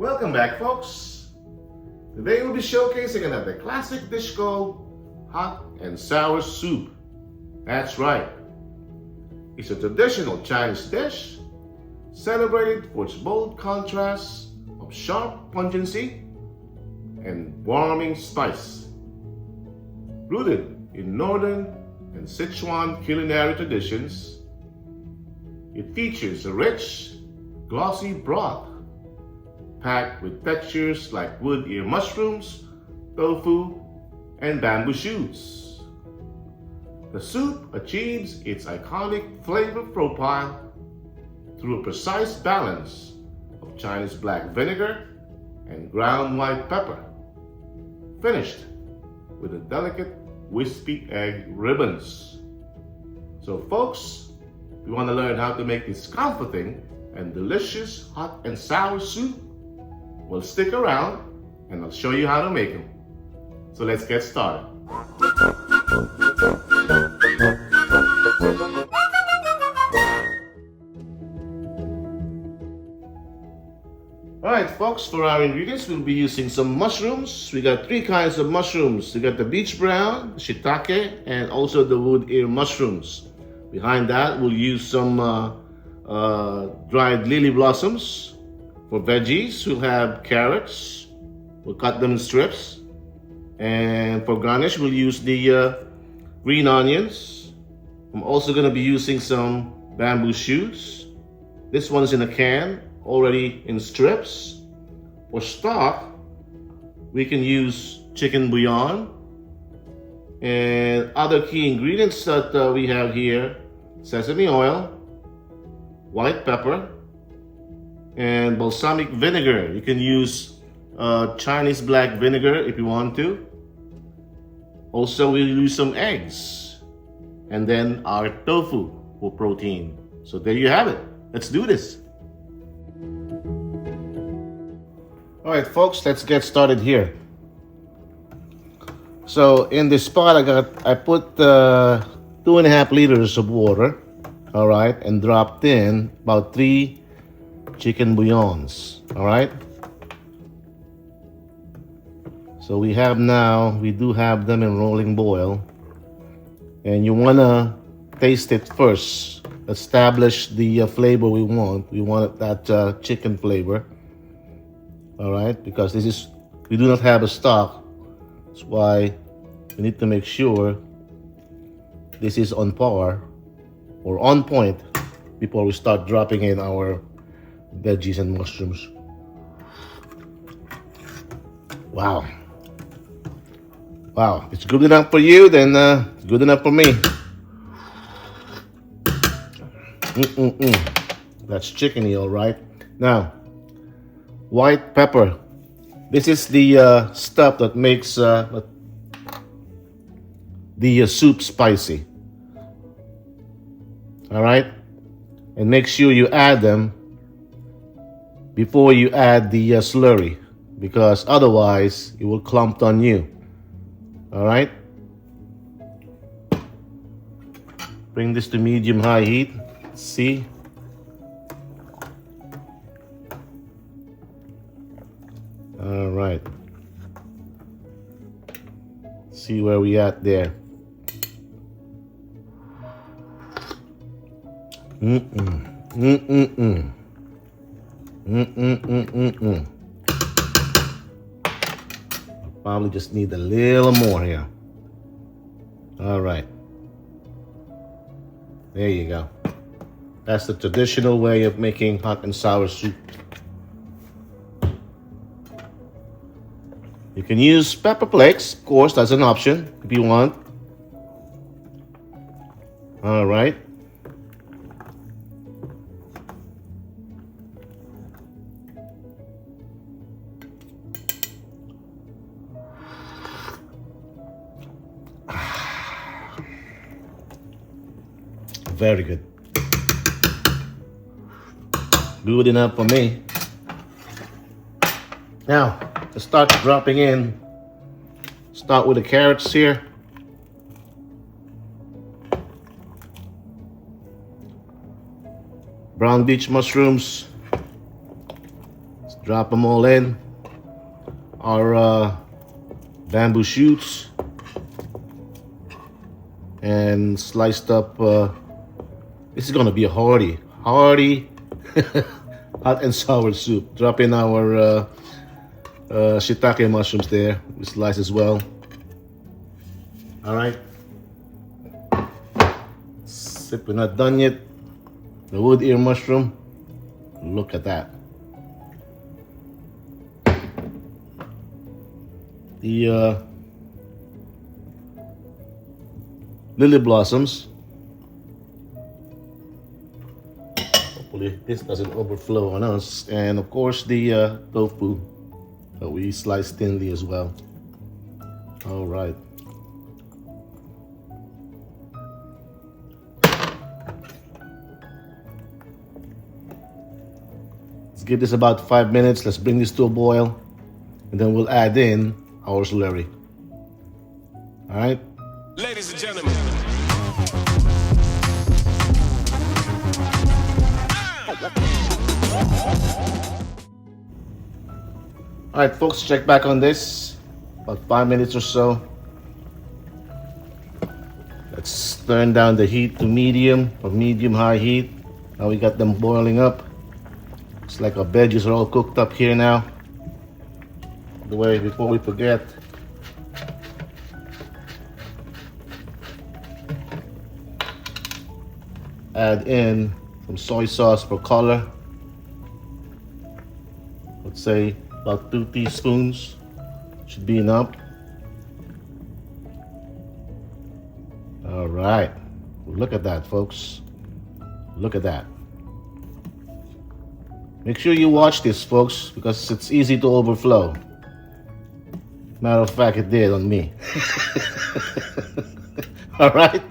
Welcome back, folks. Today we'll be showcasing another classic dish called hot and sour soup. That's right. It's a traditional Chinese dish celebrated for its bold contrast of sharp pungency and warming spice. Rooted in northern and Sichuan culinary traditions, it features a rich, glossy broth packed with textures like wood ear mushrooms, tofu, and bamboo shoots. The soup achieves its iconic flavor profile through a precise balance of Chinese black vinegar and ground white pepper, finished with a delicate wispy egg ribbons. So folks, if you want to learn how to make this comforting and delicious hot and sour soup, well, stick around and I'll show you how to make them. So let's get started. Alright folks, for our ingredients we'll be using some mushrooms. We got three kinds of mushrooms. We got the beach brown, shiitake, and also the wood ear mushrooms. Behind that we'll use some dried lily blossoms. For veggies, we'll have carrots. We'll cut them in strips. And for garnish, we'll use the green onions. I'm also going to be using some bamboo shoots. This one's in a can, already in strips. For stock, we can use chicken bouillon. And other key ingredients that we have here: sesame oil, white pepper, and balsamic vinegar. You can use Chinese black vinegar if you want to. Also, we'll use some eggs. And then our tofu for protein. So there you have it. Let's do this. Alright folks, let's get started here. So in this pot I put 2.5 liters of water. Alright, and dropped in about 3 chicken bouillons. Alright, so we do have them in rolling boil, and you want to taste it first, establish the flavor we want that chicken flavor. Alright, because we do not have a stock, that's why we need to make sure this is on par or on point before we start dropping in our veggies and mushrooms. Wow. If it's good enough for you, then it's good enough for me. That's chickeny, all right. Now, white pepper. This is the stuff that makes the soup spicy. All right, and make sure you add them before you add the slurry, because otherwise it will clump on you. All right, bring this to medium-high heat. See, all right, see where we at there. Probably just need a little more here. All right, there you go. That's the traditional way of making hot and sour soup. You can use pepper flakes, of course, that's an option if you want. All right. Very good. Good enough for me. Now, let's start dropping in. Start with the carrots here. Brown beach mushrooms. Drop them all in. Our bamboo shoots and sliced up. This is gonna be a hearty hot and sour soup. Drop in our shiitake mushrooms there. We slice as well. All right. If we're not done yet, the wood ear mushroom. Look at that. The lily blossoms. Hopefully this doesn't overflow on us. And of course the tofu that we sliced thinly as well. All right. Let's give this about 5 minutes. Let's bring this to a boil. And then we'll add in our slurry. All right. Ladies and gentlemen. All right, folks, check back on this. About 5 minutes or so. Let's turn down the heat to medium or medium-high heat. Now we got them boiling up. It's like our veggies are all cooked up here now. By the way, before we forget, add in some soy sauce for color. Let's say about 2 teaspoons should be enough. All right, look at that, folks. Look at that. Make sure you watch this, folks, because it's easy to overflow. Matter of fact, it did on me. All right.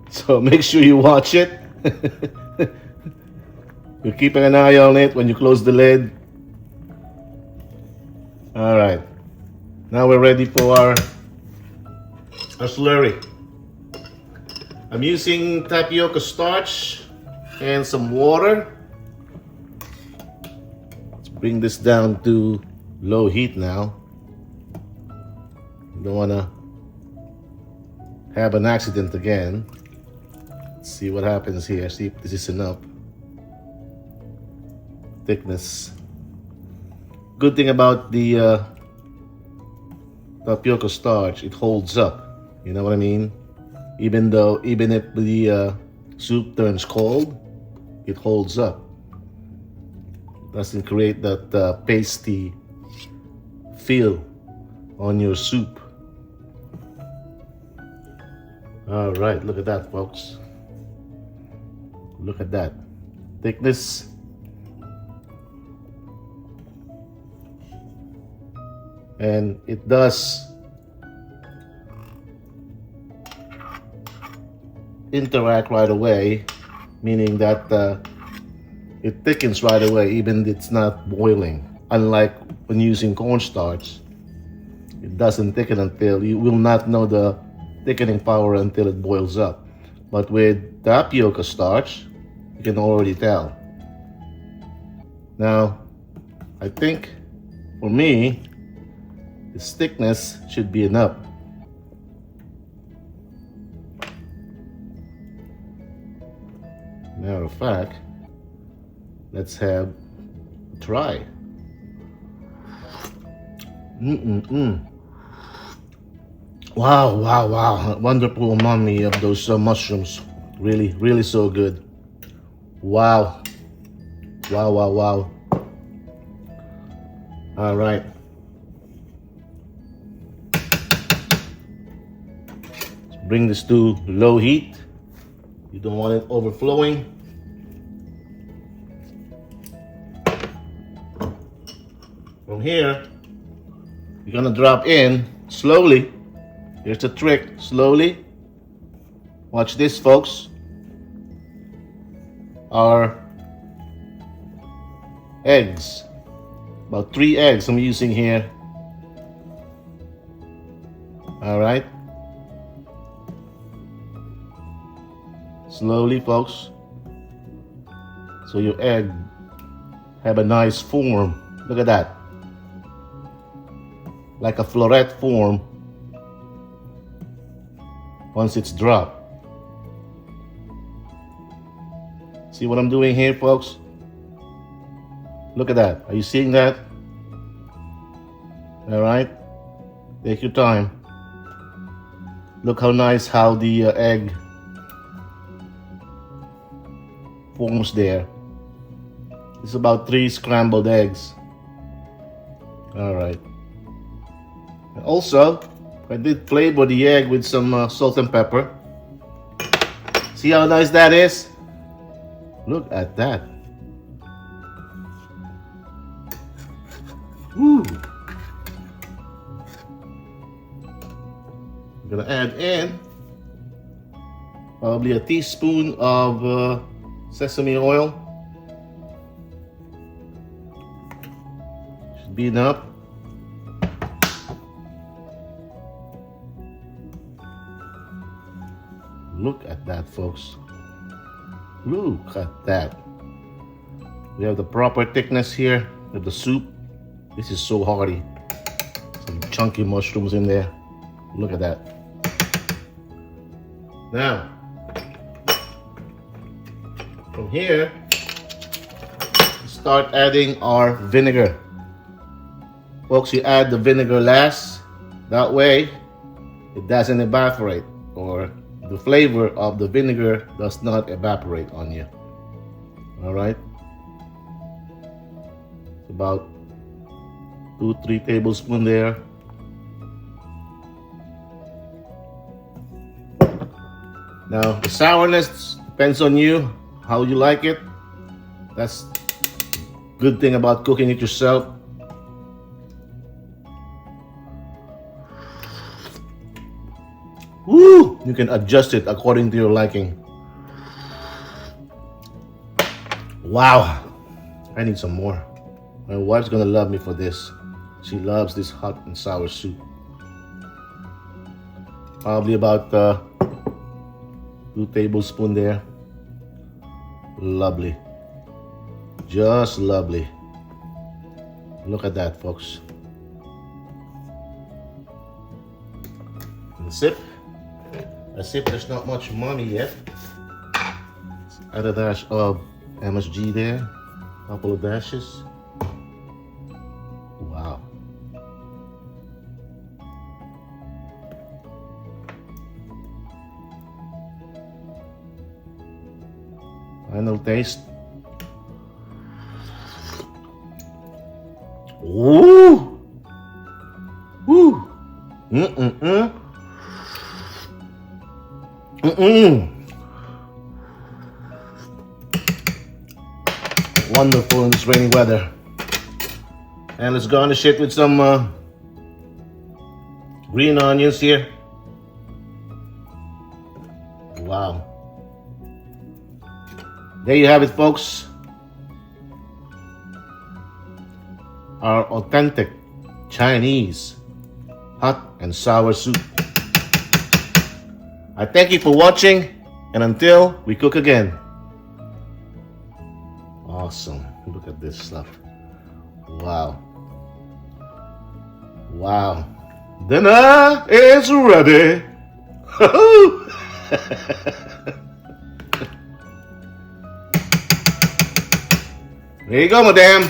So make sure you watch it. You're keeping an eye on it when you close the lid. All right. Now we're ready for our slurry. I'm using tapioca starch and some water. Let's bring this down to low heat now. You don't want to have an accident again. Let's see what happens here. See if this is enough thickness. Good thing about the tapioca starch, it holds up. You know what I mean? Even if the soup turns cold, it holds up. Doesn't create that pasty feel on your soup. All right, look at that, folks. Look at that thickness. And it does interact right away, meaning that it thickens right away, even if it's not boiling. Unlike when using cornstarch, it doesn't thicken until, you will not know the thickening power until it boils up. But with tapioca starch, you can already tell. Now, I think for me, this thickness should be enough. Matter of fact, let's have a try. Wow, wow, wow. Wonderful umami of those mushrooms. Really, really so good. Wow. Wow, wow, wow. All right. Let's bring this to low heat. You don't want it overflowing. From here, you're gonna drop in slowly. Here's the trick, slowly. Watch this, folks. Our eggs. About 3 eggs I'm using here. All right. Slowly, folks. So your egg have a nice form. Look at that. Like a floret form once it's dropped. See what I'm doing here, folks? Look at that. Are you seeing that? All right. Take your time. Look how nice how the egg forms there. It's about 3 scrambled eggs. All right. And also, I did flavor the egg with some salt and pepper. See how nice that is? Look at that. Woo. I'm gonna add in probably a teaspoon of sesame oil. Should be enough. Look at that, folks. Look at that. We have the proper thickness here with the soup. This is so hearty. Some chunky mushrooms in there. Look at that. Now, from here, start adding our vinegar. Folks, you add the vinegar last. That way, it doesn't evaporate, or the flavor of the vinegar does not evaporate on you. All right? It's about 2-3 tablespoons there. Now, the sourness depends on you, how you like it. That's good thing about cooking it yourself. Woo! You can adjust it according to your liking. Wow! I need some more. My wife's gonna love me for this. She loves this hot and sour soup. Probably about 2 tablespoons there. Lovely. Just lovely. Look at that, folks. And sip. That's it. There's not much umami yet. Add a dash of MSG there. A couple of dashes. Wow. Final taste. Ooh! Woo! Wonderful in this rainy weather. And let's garnish it with some green onions here. Wow. There you have it, folks. Our authentic Chinese hot and sour soup. I thank you for watching, and until we cook again. Awesome. Look at this stuff. Wow. Wow. Dinner is ready. There you go, madam.